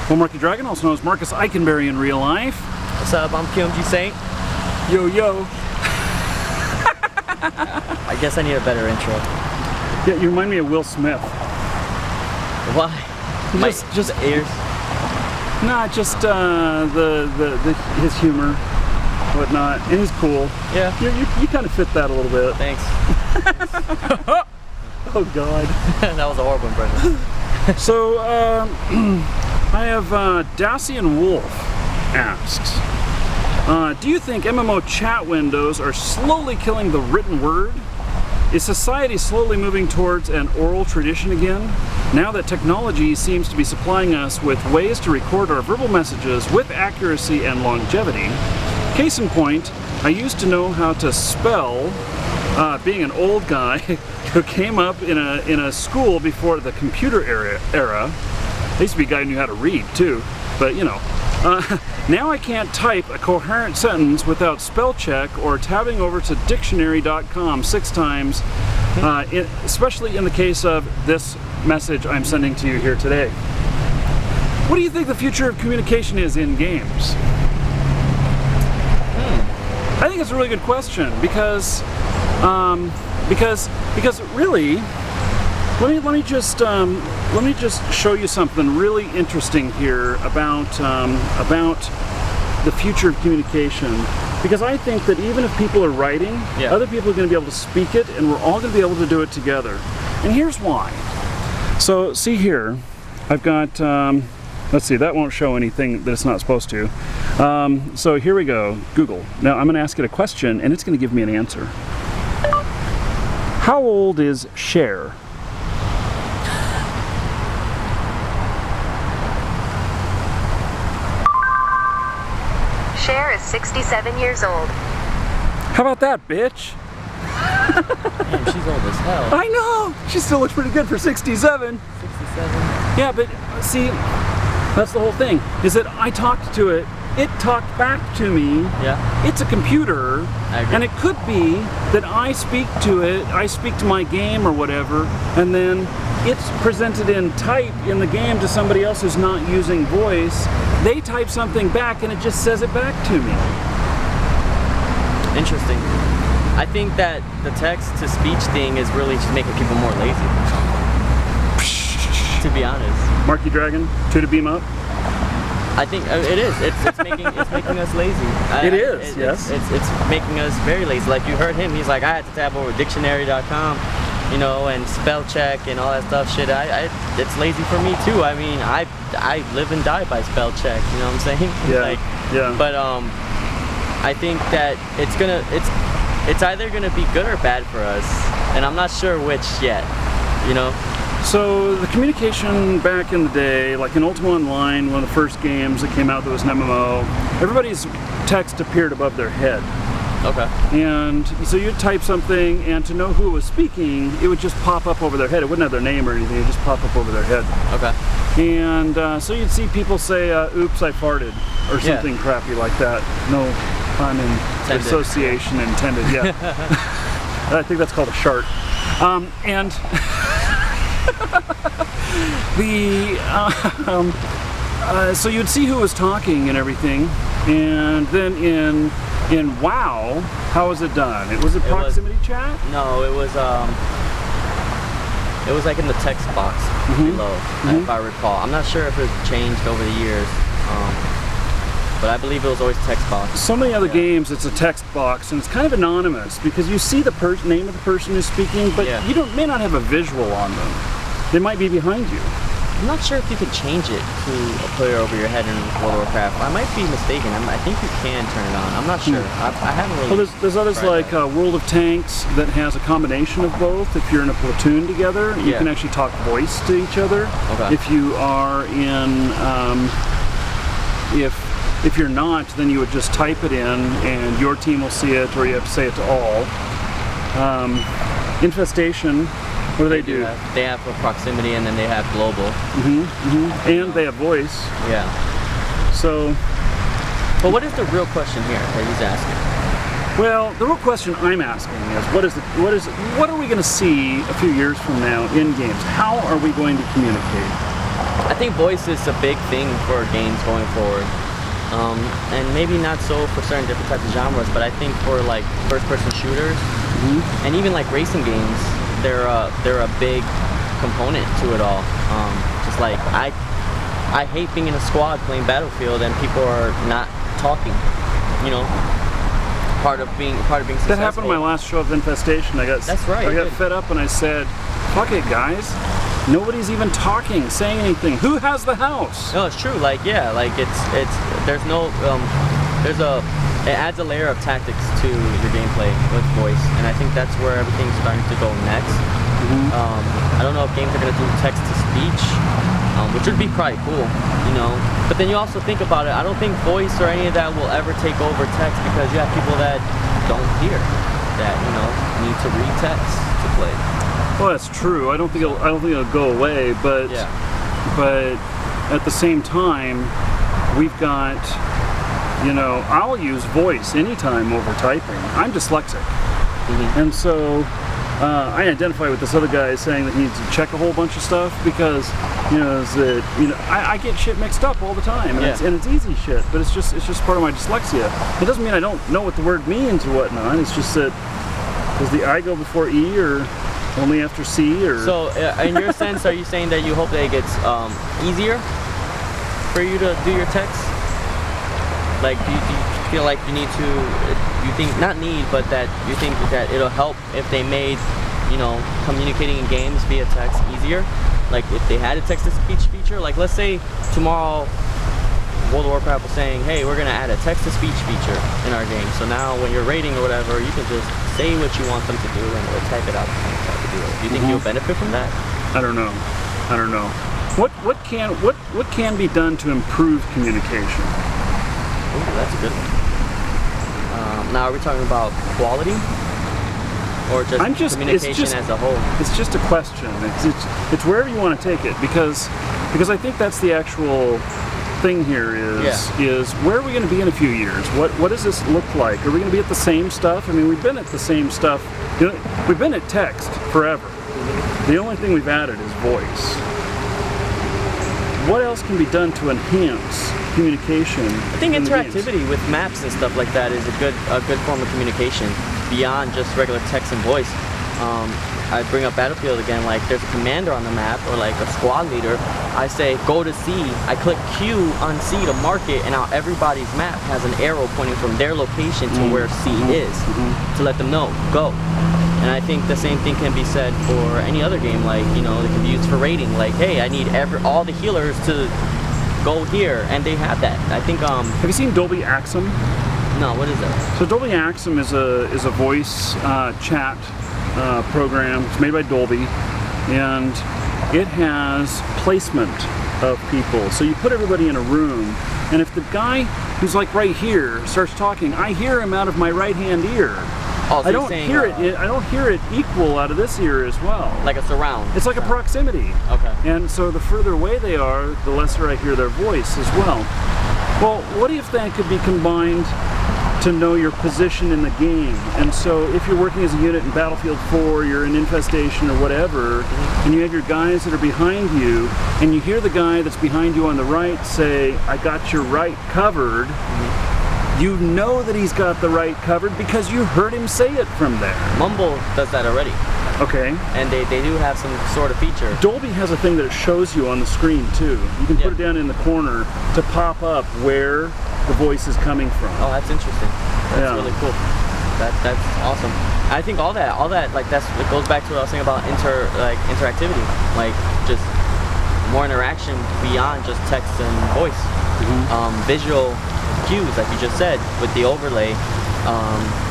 Well, Marky Dragon, also known as Marcus Eikenberry in real life. What's up? I'm QMG Saint. Yo, yo. I guess I need a better intro. Yeah, you remind me of Will Smith. Why? Just ears. Nah, just his humor, whatnot, and he's cool. Yeah. You kind of fit that a little bit. Thanks. Oh God. That was a horrible impression. So I have Dacian Wolf asks, do you think MMO chat windows are slowly killing the written word? Is society slowly moving towards an oral tradition again? Now that technology seems to be supplying us with ways to record our verbal messages with accuracy and longevity. Case in point, I used to know how to spell, being an old guy who came up in a school before the computer era. I used to be a guy who knew how to read too, but you know. Now I can't type a coherent sentence without spell check or tabbing over to dictionary.com 6 times, especially in the case of this message I'm sending to you here today. What do you think the future of communication is in games? I think it's a really good question because really, let me just show you something really interesting here about the future of communication. Because I think that even if people are writing, other people are going to be able to speak it, and we're all going to be able to do it together. And here's why. So see here, I've got. Let's see, that won't show anything that it's not supposed to. So here we go, Google. Now I'm going to ask it a question, and it's going to give me an answer. How old is Cher? Cher is 67 years old. How about that, bitch? Damn, she's old as hell. I know! She still looks pretty good for 67. 67? Yeah, but see, that's the whole thing, is that I talked to it, it talked back to me. Yeah. It's a computer, I agree. and it could be that I speak to it, I speak to my game or whatever, and then it's presented in type in the game to somebody else who's not using voice. They type something back and it just says it back to me. Interesting. I think that the text-to-speech thing is really just making people more lazy. To be honest. Marky Dragon, 2 to beam up. I think it is. It's making us lazy. Yes. It's making us very lazy. Like you heard him, he's like, I had to tab over dictionary.com, you know, and spell check and all that stuff. Shit, it's lazy for me too. I mean, I live and die by spell check. You know what I'm saying? Yeah. Yeah. But I think that it's either gonna be good or bad for us, and I'm not sure which yet. You know. So the communication back in the day, like in Ultima Online, one of the first games that came out that was an MMO, everybody's text appeared above their head. Okay. And so you'd type something, and to know who was speaking, it would just pop up over their head. It wouldn't have their name or anything, it would just pop up over their head. Okay. And so you'd see people say, oops, I farted, or something crappy like that. No pun and association intended, yeah. I think that's called a shart. And so you'd see who was talking and everything, and then in WoW, how was it done? Was it proximity chat? No, it was like in the text box below, if I recall. I'm not sure if it's changed over the years, but I believe it was always text box. So many other games, it's a text box, and it's kind of anonymous because you see the name of the person who's speaking, but you may not have a visual on them. They might be behind you. I'm not sure if you could change it to a player over your head in World of Warcraft. I might be mistaken. I think you can turn it on. I'm not sure. I haven't really. Well, there's others like World of Tanks that has a combination of both. If you're in a platoon together, you can actually talk voice to each other. Okay. If you are in, if you're not, then you would just type it in, and your team will see it, or you have to say it to all. Infestation. What do they do? They have proximity, and then they have global. And they have voice. Yeah. So. But what is the real question here that he's asking? Well, the real question I'm asking is, what are we going to see a few years from now in games? How are we going to communicate? I think voice is a big thing for games going forward. And maybe not so for certain different types of genres, but I think for like first-person shooters and even like racing games, they're a big component to it all. Just like I hate being in a squad playing Battlefield and people are not talking. You know, part of being successful. That happened on my last show of Infestation. That's right. I got fed up and I said, "Fuck it, guys." Nobody's even talking, saying anything. Who has the house? No, it's true. Like, yeah, like it adds a layer of tactics to your gameplay with voice, and I think that's where everything's starting to go next. I don't know if games are gonna do text to speech, which would be probably cool, you know. But then you also think about it. I don't think voice or any of that will ever take over text because you have people that don't hear, that need to read text to play. Well, that's true. I don't think it'll go away, but at the same time, we've got, I'll use voice anytime over typing. I'm dyslexic, and so I identify with this other guy saying that he needs to check a whole bunch of stuff because I get shit mixed up all the time, and it's easy shit, but it's just part of my dyslexia. It doesn't mean I don't know what the word means or whatnot. It's just that does the I go before E or only after C, or? So, in your sense, are you saying that you hope that it gets easier for you to do your text? Like, do you feel like you need to? You think not need, but that you think that it'll help if they made, communicating in games via text easier? Like, if they had a text-to-speech feature, like let's say tomorrow, World of Warcraft was saying, hey, we're gonna add a text-to-speech feature in our game. So now, when you're raiding or whatever, you can just say what you want them to do and they'll type it out. Do you think you'll benefit from that? I don't know. What can be done to improve communication? Ooh, that's a good one. Now, are we talking about quality, or just communication as a whole? It's just a question. It's wherever you want to take it, because I think that's the actual thing here is where are we going to be in a few years? What does this look like? Are we going to be at the same stuff? I mean, we've been at the same stuff. We've been at text forever. The only thing we've added is voice. What else can be done to enhance communication? I think interactivity with maps and stuff like that is a good form of communication beyond just regular text and voice. I bring up Battlefield again, like there's a commander on the map or like a squad leader. I say go to C, I click Q on C to mark it, and now everybody's map has an arrow pointing from their location to where C is to let them know, go. And I think the same thing can be said for any other game, like, it can be used for raiding, like, hey, I need all the healers to go here, and they have that. I think, have you seen Dolby Axum? No, what is that? So Dolby Axum is a voice chat program. It's made by Dolby, and it has placement of people. So you put everybody in a room, and if the guy who's like right here starts talking, I hear him out of my right hand ear. Oh, so I don't hear it equal out of this ear as well. Like a surround. It's like a proximity. Okay. And so the further away they are, the lesser I hear their voice as well. Well, what if that could be combined to know your position in the game? And so if you're working as a unit in Battlefield 4, you're in Infestation or whatever, and you have your guys that are behind you, and you hear the guy that's behind you on the right say, I got your right covered, you know that he's got the right covered because you heard him say it from there. Mumble does that already. Okay. And they do have some sort of feature. Dolby has a thing that it shows you on the screen too. You can put it down in the corner to pop up where the voice is coming from. Oh, that's interesting. That's really cool. That's awesome. I think all that like it goes back to what I was saying about interactivity, like just more interaction beyond just text and voice. Visual cues, like you just said, with the overlay,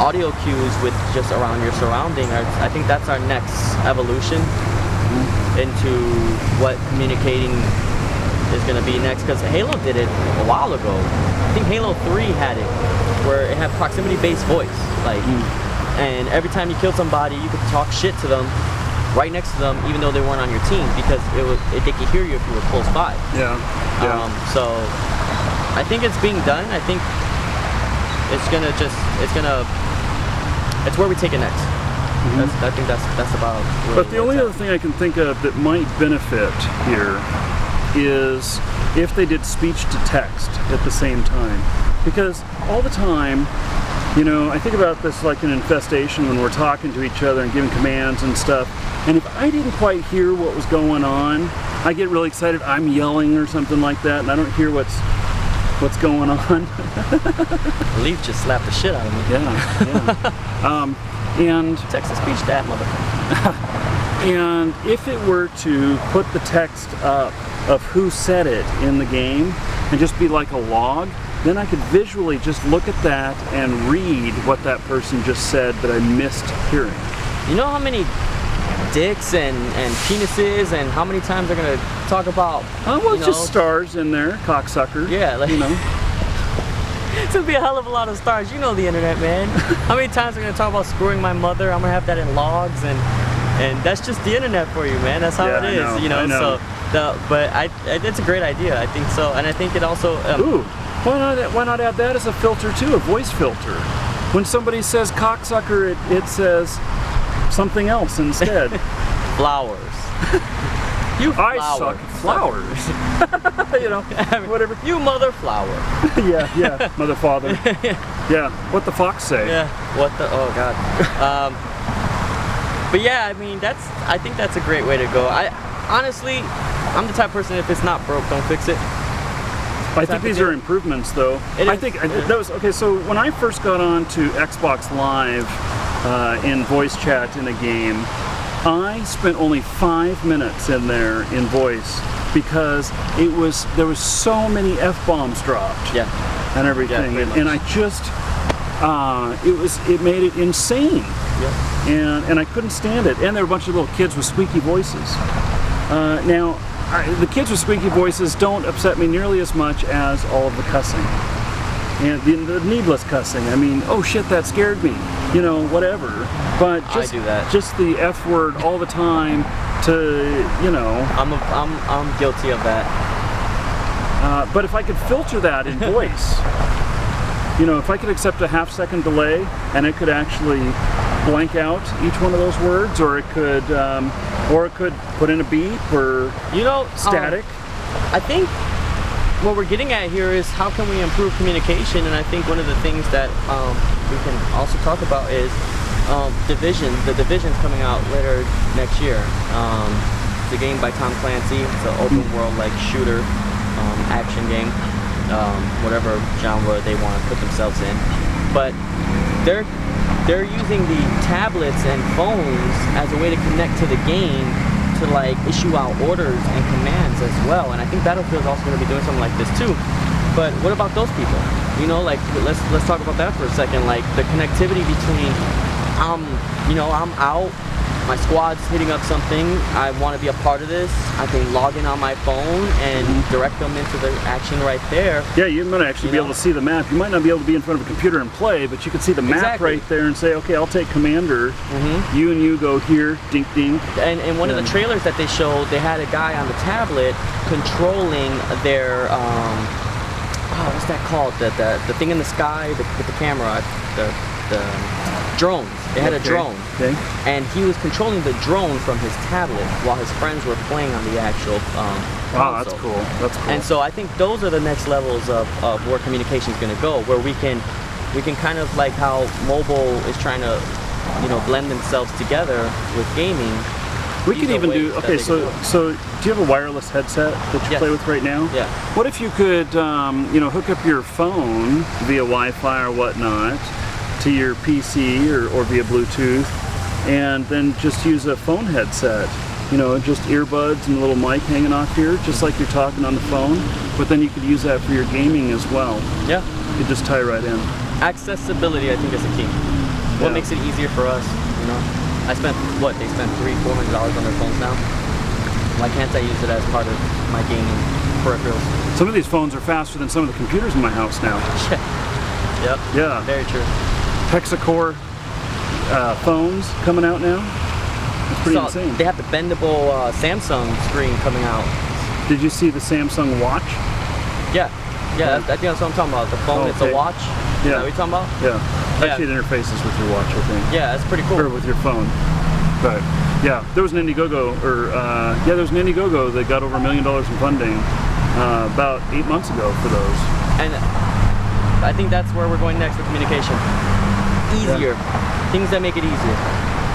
audio cues with just around your surrounding. I think that's our next evolution into what communicating is going to be next, because Halo did it a while ago. I think Halo 3 had it, where it had proximity-based voice, like, and every time you killed somebody, you could talk shit to them right next to them, even though they weren't on your team, because they could hear you if you were close by. So I think it's being done. I think it's where we take it next. I think that's about. But the only other thing I can think of that might benefit here is if they did speech to text at the same time. Because all the time, you know, I think about this like an infestation when we're talking to each other and giving commands and stuff. And if I didn't quite hear what was going on, I get really excited. I'm yelling or something like that, and I don't hear what's going on. Leaf just slapped the shit out of me. Yeah. And Text-to-speech that motherfucker. and if it were to put the text up of who said it in the game and just be like a log, then I could visually just look at that and read what that person just said that I missed hearing. You know how many dicks and penises and how many times they're gonna talk about? Well, just stars in there, cocksucker. Yeah, like, you know. It's gonna be a hell of a lot of stars. You know the internet, man. How many times they're gonna talk about screwing my mother? I'm gonna have that in logs, and that's just the internet for you, man. That's how it is, I know, you know. I know. So, but it's a great idea. I think so, and I think it also. Ooh, why not add that as a filter too, a voice filter? When somebody says cocksucker, it says something else instead. Flowers. You I flower. suck flowers. You know, whatever. You mother flower. yeah, mother father. Yeah, what the fox say? Yeah, what the, oh god. But yeah, I mean, I think that's a great way to go. Honestly, I'm the type of person, if it's not broke, don't fix it. I think these are improvements, though. I think that was okay. So when I first got on to Xbox Live in voice chat in a game, I spent only 5 minutes in there in voice because there was so many F-bombs dropped. Yeah. And everything, Yeah, and I just it made it insane. Yeah. And I couldn't stand it. And there were a bunch of little kids with squeaky voices. Now, the kids with squeaky voices don't upset me nearly as much as all of the cussing. And the needless cussing. I mean, oh shit, that scared me. You know, whatever. But just, I do that. Just the F word all the time to, you know. I'm guilty of that. But if I could filter that in voice, you know, if I could accept a half-second delay and it could actually blank out each one of those words, or it could put in a beep or static. I think what we're getting at here is how can we improve communication, and I think one of the things that we can also talk about is Division. The Division's coming out later next year. It's a game by Tom Clancy. It's an open world like shooter action game, whatever genre they want to put themselves in. But they're using the tablets and phones as a way to connect to the game, to like issue out orders and commands as well. And I think Battlefield's also going to be doing something like this too. But what about those people? You know, like let's talk about that for a second. Like the connectivity between I'm out, my squad's hitting up something, I want to be a part of this, I can log in on my phone and direct them into the action right there. Yeah, you might actually be able to see the map. You might not be able to be in front of a computer and play, but you can see the map right there and say, okay, I'll take commander. You and you go here, dink dink. And one of the trailers that they showed, they had a guy on the tablet controlling their what's that called? The thing in the sky with the camera, the drones. They had a drone, and he was controlling the drone from his tablet while his friends were playing on the actual console. Wow, that's cool. That's cool. And so I think those are the next levels of where communication is going to go, where we can kind of like how mobile is trying to, blend themselves together with gaming. We could even do, okay, so do you have a wireless headset that you play with right now? Yeah. What if you could, hook up your phone via Wi-Fi or whatnot to your PC or via Bluetooth, and then just use a phone headset, just earbuds and a little mic hanging off here, just like you're talking on the phone, but then you could use that for your gaming as well. Yeah. You could just tie right in. Accessibility, I think, is the key. What makes it easier for us, I spent, they spend $300-400 on their phones now. Why can't I use it as part of my gaming peripherals? Some of these phones are faster than some of the computers in my house now. Yep. Yeah. Very true. Hexacore phones coming out now. It's pretty insane. They have the bendable Samsung screen coming out. Did you see the Samsung Watch? Yeah. I think that's what I'm talking about. The phone, it's a watch. Yeah. Is that what you're talking about? Yeah. Actually, it interfaces with your watch, I think. Yeah, that's pretty cool. Or with your phone. But yeah, there was an Indiegogo, there was an Indiegogo that got over $1 million in funding about 8 months ago for those. And I think that's where we're going next with communication. Easier. Yeah. Things that make it easier.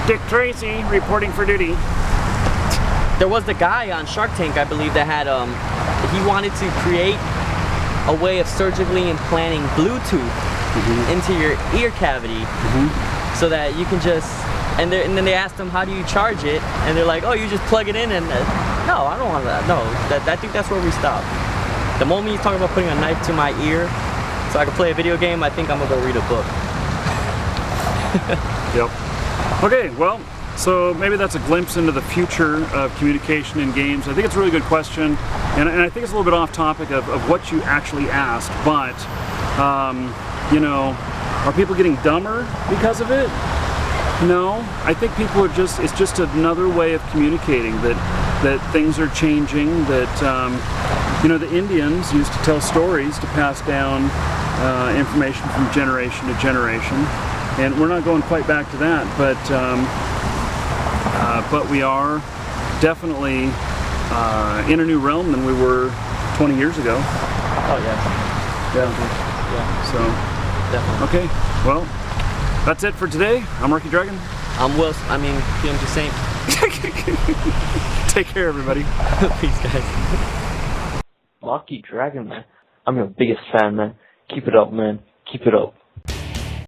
Dick Tracy reporting for duty. There was the guy on Shark Tank, I believe, that had he wanted to create a way of surgically implanting Bluetooth into your ear cavity so that you can just, and then they asked him, how do you charge it? And they're like, oh, you just plug it in and, no, I don't want that. No, I think that's where we stop. The moment you talk about putting a knife to my ear so I can play a video game, I think I'm gonna go read a book. Yep. Okay, well, so maybe that's a glimpse into the future of communication in games. I think it's a really good question, and I think it's a little bit off topic of what you actually asked, but, you know, are people getting dumber because of it? No, I think people are it's just another way of communicating, that things are changing, that, you know, the Indians used to tell stories to pass down information from generation to generation, and we're not going quite back to that, but we are definitely in a new realm than we were 20 years ago. Oh yeah. Yeah. So, definitely. Okay, well, that's it for today. I'm Rocky Dragon. I'm Will, PMG Saint. Take care, everybody. Peace, guys. Rocky Dragon, man. I'm your biggest fan, man. Keep it up, man. Keep it up.